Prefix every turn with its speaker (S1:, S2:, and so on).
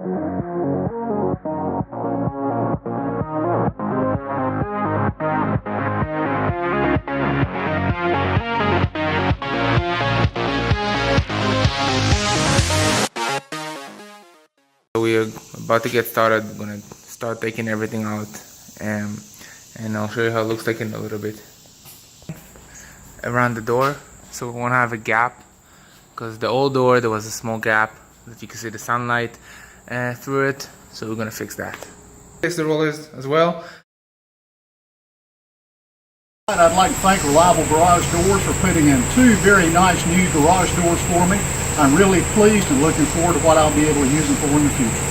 S1: We're about to get started. I'm gonna start taking everything out, and I'll show you how it looks like in a little bit. Around the door, so we want to have a gap, because the old door there was a small gap that you can see the sunlight through it. So we're gonna fix that. Fix the rollers as well.
S2: I'd like to thank Reliable Garage Doors for putting in 2 very nice new garage doors for me. I'm really pleased and looking forward to what I'll be able to use them for in the future.